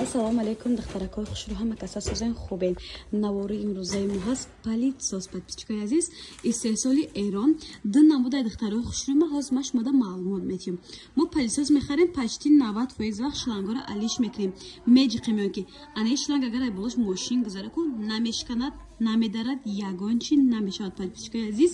Ассалому алейкум, духтаракои хушрӯ, ҳама каса созен хубен. Навори имрӯзаи мо ҳаст политсоз подписчикои азиз истеҳсоли Эрон. Ду намудаи духтарои хушрӯ ма ҳоз ма шумода маълумот метиҳем. Мо политсоз мехарем почти 90% вақт шлангора алиш мекунем. Меҷиқем ёки анаи шланг агар ай болош мошин гузара кун намешканад, намедарад, ягон чи намешавад. Подписчикои азиз,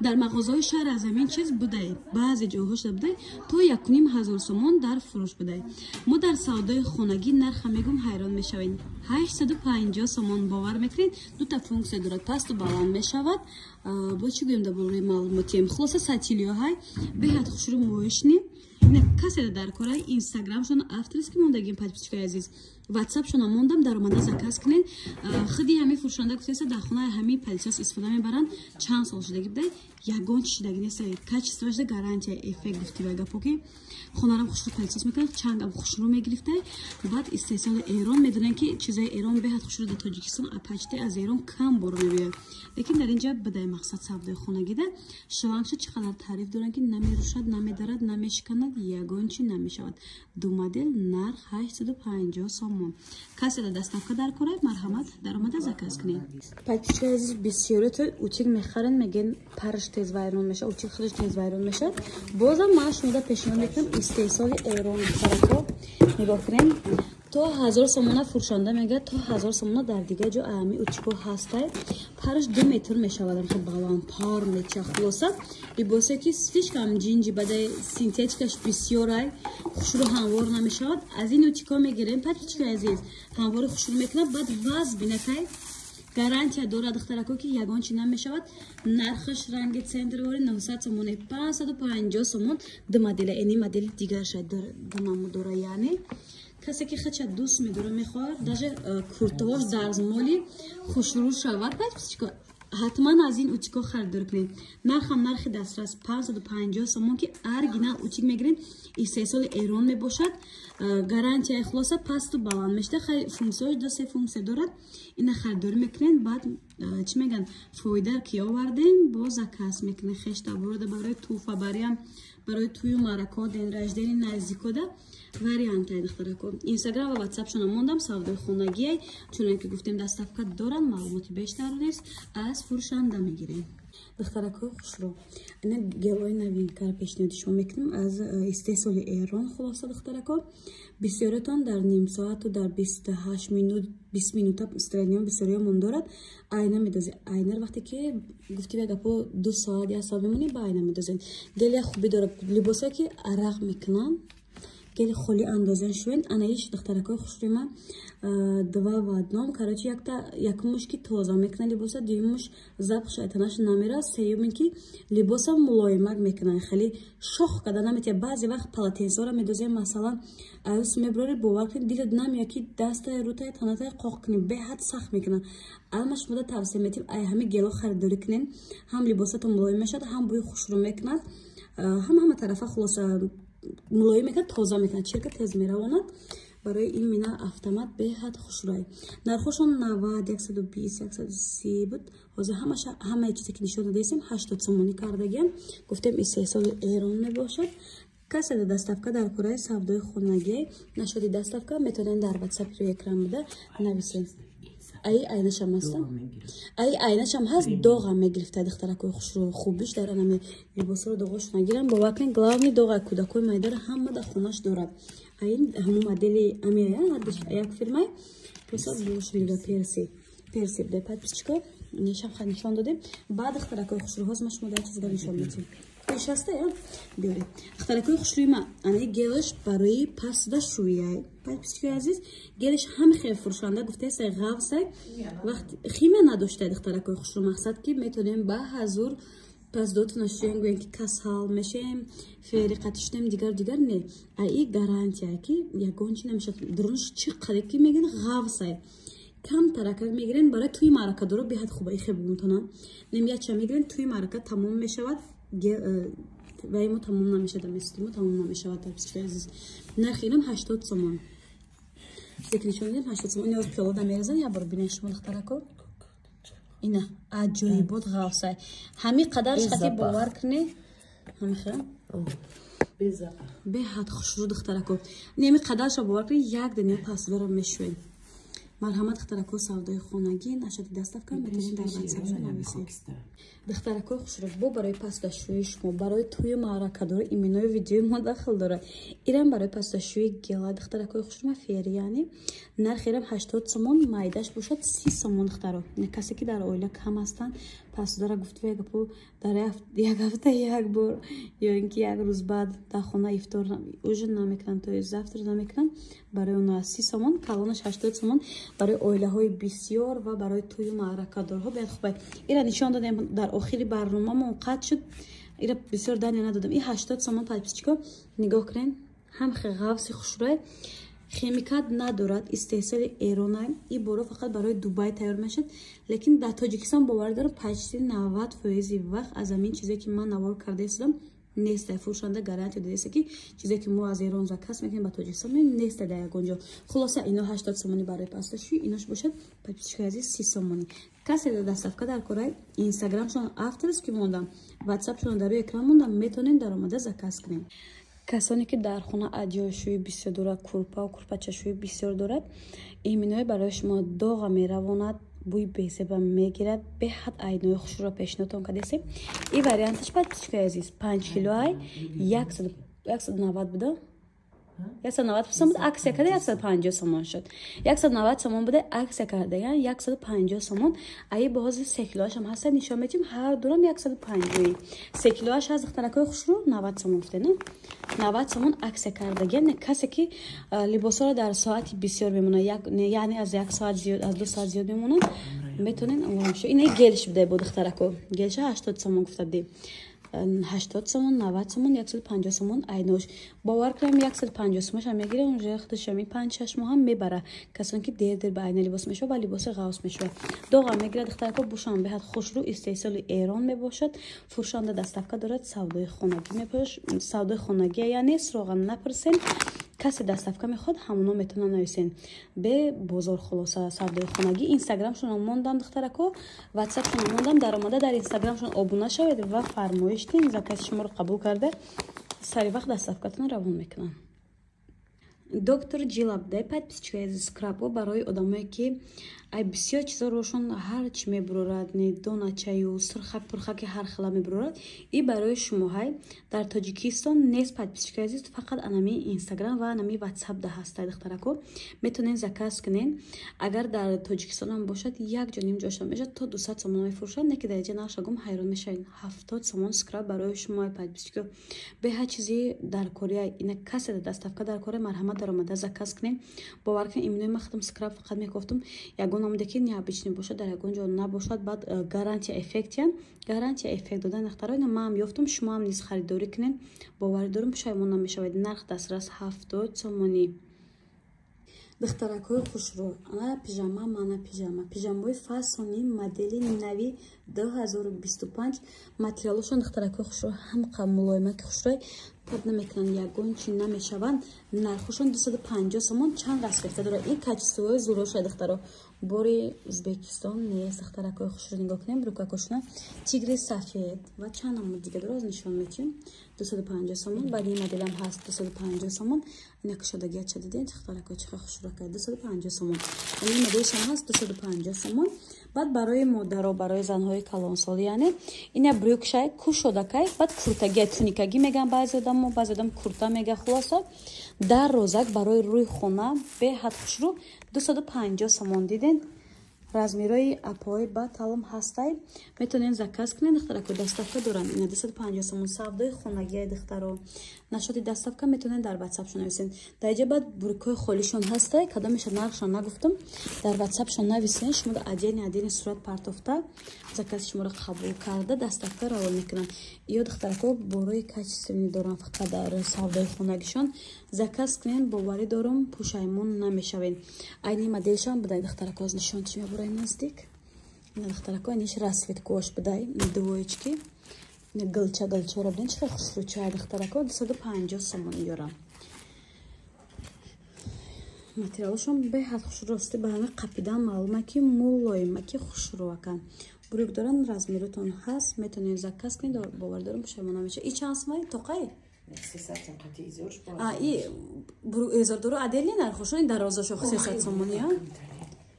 дар мағозаҳои шаҳри Азамин чиз будай, баъзе ҷойҳо шуда будай, то 1500 сомон дар фурӯш будай. Мо дар савдои хонагӣ нарха мегум ҳайрон мешавем. 850 сомон бовар мекунед. Дута функсия дорад, пасту баланд мешавад. Бо чӣ гӯем дар бораи маълумотием? Хулоса сатилиёҳай беҳад хушрӯ моишни касе дар кораи инстаграмшон авторист ки мондагим подписчикои азиз. ватсапшона мондам, даромада заказ кунед. худи ҳами фурӯшанда гуфтеса дар хонаи ҳами политсоз истифода мебаранд. Чанд сол шудаги будай, ягон чи шудаги неста. Качествоаш да гарантия эффект гуфтивай гапо ки хонарам хушрӯ политсоз мекунад, чангам хушрӯ мегирифтай. Баъд истеҳсоли Эрон медонем ки чизаи Эрон беҳад хушрӯ дар Тоҷикистон апачте аз Эрон кам борон мебиёд. Лекин дар инҷа будай мақсад савдои хонагида шлангша чӣ қадар таъриф доранд ки намерӯшад, намедарад, намешканад, ягон чи намешавад. Ду модел нарх 850 сомон. Касе да доставка дар кора, марҳамат, даромада заказ кунед. Подписчикои азиз, бисёрато утиг мехарен, мегӯян парш тез вайрон мешавад, утиг худаш тез вайрон мешавад. Бозам ман шумода пешниҳод мекунам истеҳсоли Эрон тарафо нигоҳ кунем. То 1000 сомона фурӯшанда мегӯяд, то 1000 сомона дар дигар ҷо ами утико ҳастай. Парш 2 метр мешавад, ки баланд пар меча. Хулоса либосе ки слишком ҷинҷи бадай синтетикаш бисёрай хушрӯ ҳамвор намешавад. Аз ин утико мегирем, подписчикои азиз, ҳамвори хушрӯ мекунад, баъд ваз бинакай гарантия дорад духтарако ки ягон чи намешавад. Нархаш ранги центрвори 900 сомон, 550 сомон. Ду модела, эни модели дигар шаyd дора, яъне касе ки хача дӯст медора мехоҳад даже куртавош дарзмоли хушрӯ шавад, подписчикои ҳатман аз ин утико харидор кунед. Нархам нархи дастрас 550 сомон ки оригинал утик мегиред. Истеҳсоли Эрон мебошад. Гарантияи хулоса пасту баланд мешуда. Хай функсияш ду се функсия дорад. Ина харидорӣ мекунед. Баъд чӣ меган фоидар ки овардем бо заказ мекунед. Хешта борода барои туҳфа бариам, барои тӯю маърако, ден раждени наздикода вариантаи духтарако. Инстаграм ва ватсапшона мондам, савдои хонагие, чуноне ки гуфтем доставка доранд, маълумоти бештар нест, аз фурӯшанда мегирем. духтаракои хушрӯ, ина гелои новинкаро пешниҳоди шумо мекунам аз истеҳсоли Эрон. хулоса духтарако, бисёратон дар ним соату дар 28 минут 20 минута стреляниён бисёриёмон дорад. Айна медозед. Айнар вақте ки гуфтивай гапо 2 соат 1 соат бимонӣ ба айна медозед. Гели хуби дорад, либосе ки арақ мекунанд, гели холи андозан шувен. Анаиш духтаракои хушрӯи ман два в одном. Короче, якумуш ки тоза мекуна либоса, дуюмуш запах шайтанаш намера, сеюмин ки либоса мулоимак мекуна, хеле шох када наметия. Баъзе вақт полотенсора медозем, масалан аюс меброри бовар кунед, дилед намея ки дастай рутай танатай қоқ кунед, беҳад сахт мекуна. Алма шумода тавсия метиҳем ай ҳами гело харидорӣ кунед, ҳам либосато мулоим мешавад, ҳам бӯи хушрӯ мекунад, ҳама тарафа хулоса мулоим мекунад, тоза мекунад, чирка тез меравонад. барои ин мина автомат беҳад хушрӯй. Нархошон 90, 120, 130 буд. ҳозир ҳамаи чизе ки нишон дадем 80 сомонӣ кардагиам. гуфтем истеҳсоли Эрон мебошад. касе да доставка дар кораи савдои хонагӣ нашоди доставка метавонед дар ватсап рӯи экран буда нависед. ай айнашам ҳастам, ай айнашам ҳаст, доғам мегирифта духтаракои хушрӯ. хубиш дар анами либосро доғошон нагирам. бовар кунед, главни доға кӯдакои майдара ҳама дар хонаш дорад. айн ҳамон модели амия як фирмаи просто бошида перси буда подписчика нишам ха нишон додем. баъд духтаракои хушрӯ ҳоз ма шумо дар чизга нишон медем. Шаста я биёред. Духтаракои хушрӯи ма ани гелаш барои пасда шӯяй. Подписчикои азиз, гелаш ҳам хел фурӯшанда гуфтаесай ғавсай вақти химия надоштаи духтаракои хушрӯ. мақсад ки метавонем ба ҳазур пасдотона шӯем, гӯем ки касал мешем, фери қатиштем, дигар не. Ай гарантия ки ягон чи намешавад. дурунш чӣ қадр ки мегӯян ғавсай. кам таракак мегирен барои тӯи маърака доро беҳад хуба ихе бумтона. Немияча мегирен тӯи маърака тамом мешавад. вай мо тамом намешавад, мистимо тамом намешавад. подписчикои азиз, нархи инам 80 сомон. зикришонидем 80 сомон. ин оз пиёлада мерезан. я бор бинед шумо духтарако. ина аҷоибот ғавсай. ҳами қадар шати бовар кунед. ҳами хира беҳад хушрӯ духтарако неми қадарша бовар кунед як дуниё пасдорам мешӯем марҳамат духтарако савдои хонагӣ нашоди доставка метавонед дар WhatsApp нависед духтарако хушрӯ бо барои пасташӯи шумо барои тӯи маъракадор иминои видеои мо дахл дорад ирам барои пасташӯи гела духтарако хушрӯ фери яъне нархирам 80 сомон майдаш бошад 30 сомон духтаро касе ки дар оила кам ҳастанд пасдора гуфтва гапо дар як ҳафта як бор ё ин ки як рӯз баъд дар хона ифтор ужин намекунанд то завтр намекунанд барои онҳо 30 сомон калонаш 80 сомон барои оилаҳои бисёр ва барои тӯи маъракадорҳо беҳад хуб ира нишон додем дар охири барномамон қат шуд ира бисёр дания надодам и 80 сомон подписчико нигоҳ кунед ҳам ғавси хушрӯ химикат надорад истеҳсоли эронай и боро фақат барои дубай тайёр мешавад лекин дар тоҷикистон бовар дорам почти 90% вақт аз амин чизе ки ман навор карда истодам неста фурӯшанда гарантия додааст ки чизе ки мо аз Эрон заказ мекунем ба Тоҷикистон неста дар ягон ҷо хулоса ино 80 сомонӣ барои пасташӯи инош бошад подписчикои азиз 30 сомонӣ касе дар доставка дар кораи инстаграмшон авторс ки мондам ватсапшон дар рӯи экран мондам метавонед даромада заказ кунед касоне ки дар хона адёшӯи бисёр дорад курпа ва курпачашӯи бисёр дорад иминое барои шумо доға меравонад бӯи безеба мегирад беҳад айнои хушрӯро пешниҳодтон кардастем и варианташ подписчикои азиз 5 килоай 190 буда 190 сомон буде аксия карда 150 сомон шуд 190 сомон буде аксия карда 150 сомон аи бози 3 килоаш ҳам ҳаста нишон метим ҳар дурам 150 3 килоаш ҳаст духтаракои хушрӯ 90 сомон гуфте на 90 сомон аксия карда касе ки либосоро дар соати бисёр мемона яъне аз 1 соат зиёд аз 2 соат зиёд мемона метонен омош ина гелиш буде бо духтарако гелиша 80 сомон гуфтади 80 сомон 90 сомон 150 сомон айнош бовар кунам 150 сомонш ҳам мегира унҷо худашами 5-6 моҳ ҳам мебара касоне ки дер ба айна либос мешава ва либоси ғавс мешава доға мегира духтарако бушам беҳад хушрӯ истеҳсоли Эрон мебошад фурӯшанда доставка дорад савдои хонагӣ мепош савдои хонагӣ яъне сроға напурсен касе доставка мехоҳад ҳамоно метавонанд нависен бе бозор хулоса савдои хонагӣ инстаграмшон мондам духтарако ватсапшон мондам даромада дар инстаграмшон обуна шавед ва фармоиш дин закази шуморо қабул карда сари вақт доставкатон равон мекунанд доктор ҷилабдай подписчикои азиз скрабо барои одамое ки ай бисёр чизо рошон ҳар чӣ мебурорад доначаю сирхак пурхаки ҳар хела мебурорад и барои шумоҳай дар Тоҷикистон нест подписчикои азиз фақат анами инстаграм ва анами ватсап да ҳастай духтарако метавонен заказ кунен агар дар Тоҷикистон ҳам бошад як ҷо ним ҷошта мешавад то 200 сомон мефурӯшад не ки дар ҷа нашагум ҳайрон мешавед 70 сомон скраб барои шумои подписчико беҳад чизи дар корея ина касе да доставка дар корея марҳамат даромада заказ кунем бовар кунед иминои ма худам скраб фақат мекуфтум ягон намуде ки необычный бошад дар ягон ҷо набошад баъд гарантия эффектиян гарантия эффект додан духтарои ма ҳам ёфтум шумо ҳам низ харидорӣ кунед боварӣ дорум пушаймон намешавед нарх дастрас 70 сомонӣ духтаракои хушрӯ ана пижама мана пижамаи фасони модели нави 2025 материалошон духтаракои хушрӯ ҳам мулоимаки хушрӯ пад намекунанд ягон чи намешаванд нархошон 250 сомон чанд расхефта дорад и качествои зуроша духтаро бори Узбекистон нест духтаракои хушрӯ нигоҳ кунем рукакошона тигри сафед ва чанд намуд дига дорад нишон метим 250 сомон баъд ин моделам ҳаст 250 сомон ина кушодагиача дидед духтаракои чиха хушрӯ кард 250 сомон ин моделш ҳам ҳаст 250 сомон баъд барои модаро барои занҳои калонсол яъне ина брюкшай кушодакай баъд куртаги туникагӣ меган баъзе одам курта мега хулоса дар розак барои рӯи хона беҳад хушрӯ 250 сомон диден размерои апои ба талом ҳастай метавонен заказ кунед духтарако доставка доранд ина 250 сомон савдои хонагии духтаро нашоди доставка метавонен дар ватсапшон нависен дар ҷа баъд буркои холишон ҳастай кадомеша нархшон нагуфтам дар ватсапшон нависен шумо адени сурат партофта закази шуморо қабул карда доставка равон мекунанд ё духтарако борои качествени дорам фақат дар савдои хонагишон заказ кунен боварӣ дорум пушаймон намешавен айни моделшон будай духтарако аз нишон чӣ мебурай наздик ина духтарако ниш расветкош будай двоечки галчаро биден чиқар хушрӯ чай духтарако 250 сомон ёрам материалшон беҳад хушрӯ рости ба ҳама қапидан маълума ки мулоимаки хушрӯакан бурюк доран размеротон ҳаст метавонед заказ кунед бовар дорам пушаймон намешавед и чанд сомон тоқай 300 قطعه ایزورش باز ای برو ازار دورو عدلی نرخوشو این درازاشو 300 سومون یا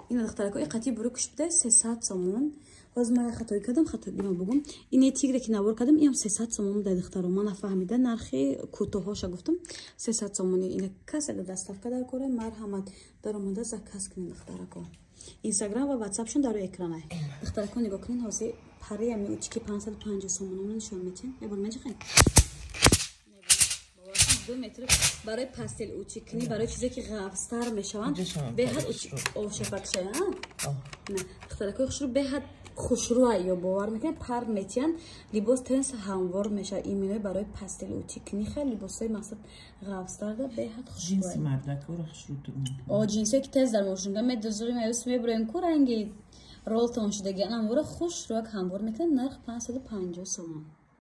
این دخترکای قطعی برو کش بده 300 سومون باز من خطایی کردم خطا بیام بگم این تیگری که نوار کردم اینم 300 سومون ده دخترم من نفهمیده نرخی کوتاهاش گفتم 300 سومونی این کس اگه دستافکا در کوره مرحمت در اومده زکاس کنین دخترکا اینستاگرام و واتساپشون در روی اکرانه دخترکا نگاه کنین حاضر پره می اوچکی 550 سومون نشون میدین یه بار منجا خیلی 2 متر برای پاستل اوچیکنی برای چیزی که غوستر میشوند به حد اوشفک شاید نه دخترکای خوشرو به حد خوشرو یا باور میکنه پر میتین لباس تنس هموار میشه ایمینه برای پاستل اوچیکنی خیلی لباسای مقصد غوستر ده به حد خوشرو جنس مردک رو خوشرو تو جنسی که تز در ماشین گم دزوری میوس میبرن کورنگی رول تون شده گنم ور خوشرو هموار میکنه نرخ 550 سوم